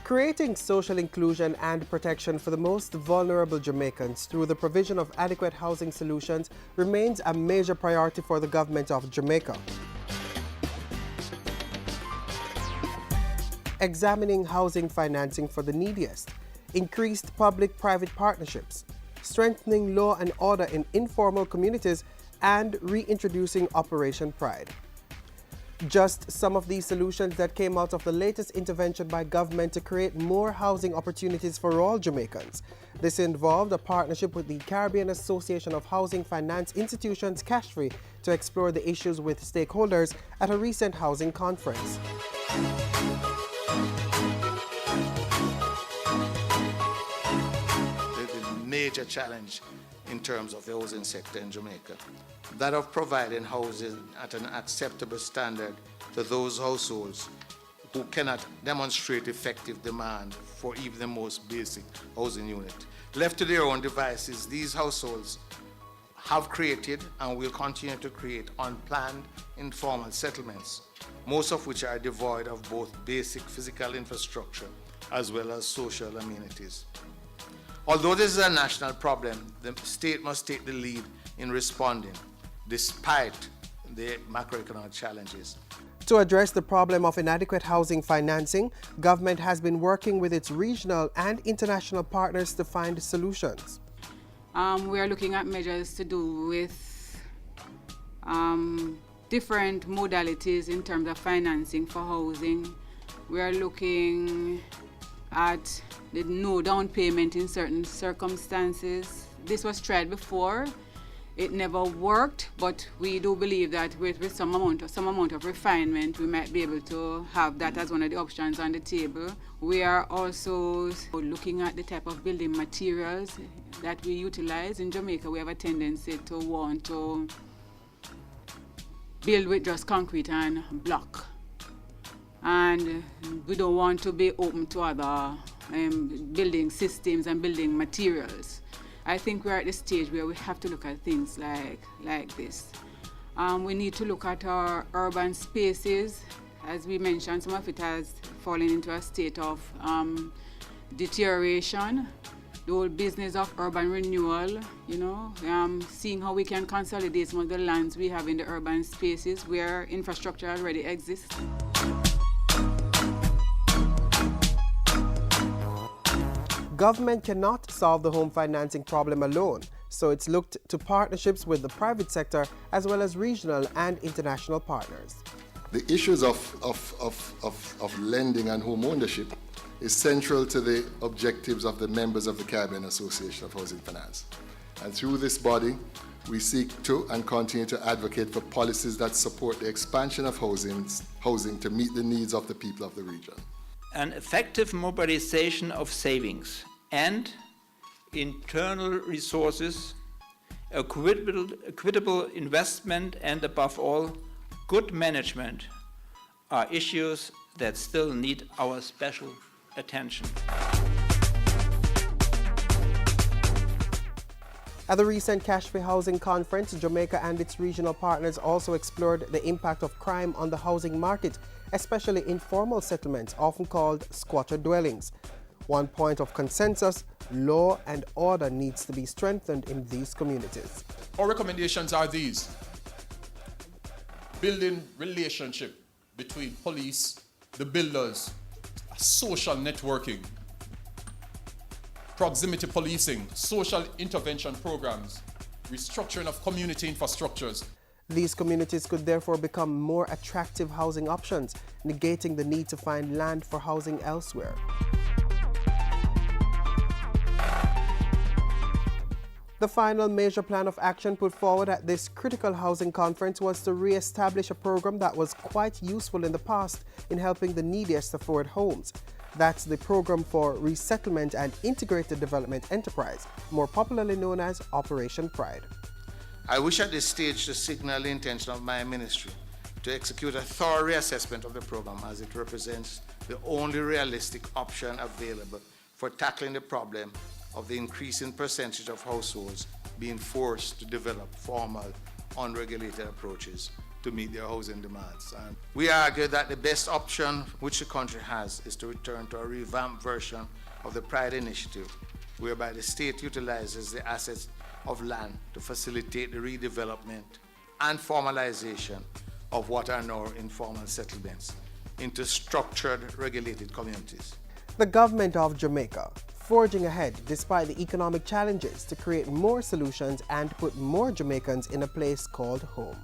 Creating social inclusion and protection for the most vulnerable Jamaicans through the provision of adequate housing solutions remains a major priority for the government of Jamaica. Examining housing financing for the neediest, increased public-private partnerships, strengthening law and order in informal communities, and reintroducing Operation Pride. Just some of these solutions that came out of the latest intervention by government to create more housing opportunities for all Jamaicans. This involved a partnership with the Caribbean Association of Housing Finance Institutions, Cash-Free, to explore the issues with stakeholders at a recent housing conference. The major challenge in terms of the housing sector in Jamaica, that of providing housing at an acceptable standard to those households who cannot demonstrate effective demand for even the most basic housing unit. Left to their own devices, these households have created and will continue to create unplanned informal settlements, most of which are devoid of both basic physical infrastructure as well as social amenities. Although this is a national problem, the state must take the lead in responding, despite the macroeconomic challenges. To address the problem of inadequate housing financing, government has been working with its regional and international partners to find solutions. We are looking at measures to do with different modalities in terms of financing for housing. We are looking at the no down payment in certain circumstances. This was tried before. It never worked, but we do believe that with some amount of refinement, we might be able to have that as one of the options on the table. We are also looking at the type of building materials that we utilize. In Jamaica, we have a tendency to want to build with just concrete and block. And we don't want to be open to other building systems and building materials. I think we're at the stage where we have to look at things like this. We need to look at our urban spaces. As we mentioned, some of it has fallen into a state of deterioration. The whole business of urban renewal, seeing how we can consolidate some of the lands we have in the urban spaces where infrastructure already exists. Government cannot solve the home financing problem alone, so it's looked to partnerships with the private sector as well as regional and international partners. The issues of lending and home ownership is central to the objectives of the members of the Caribbean Association of Housing Finance. And through this body, we seek to and continue to advocate for policies that support the expansion of housing to meet the needs of the people of the region. An effective mobilization of savings and internal resources, equitable investment, and above all, good management are issues that still need our special attention. At the recent Cash-Free Housing Conference, Jamaica and its regional partners also explored the impact of crime on the housing market, especially informal settlements, often called squatter dwellings. One point of consensus: law and order needs to be strengthened in these communities. Our recommendations are these: building relationship between police, the builders, social networking, proximity policing, social intervention programs, restructuring of community infrastructures. These communities could therefore become more attractive housing options, negating the need to find land for housing elsewhere. The final major plan of action put forward at this critical housing conference was to re-establish a program that was quite useful in the past in helping the neediest afford homes. That's the Program for Resettlement and Integrated Development Enterprise, more popularly known as Operation Pride. I wish at this stage to signal the intention of my ministry to execute a thorough reassessment of the program, as it represents the only realistic option available for tackling the problem of the increasing percentage of households being forced to develop formal, unregulated approaches to meet their housing demands. And We argue that the best option which the country has is to return to a revamped version of the Pride Initiative, whereby the state utilizes the assets of land to facilitate the redevelopment and formalization of what are now informal settlements into structured, regulated communities. The government of Jamaica forging ahead despite the economic challenges to create more solutions and put more Jamaicans in a place called home.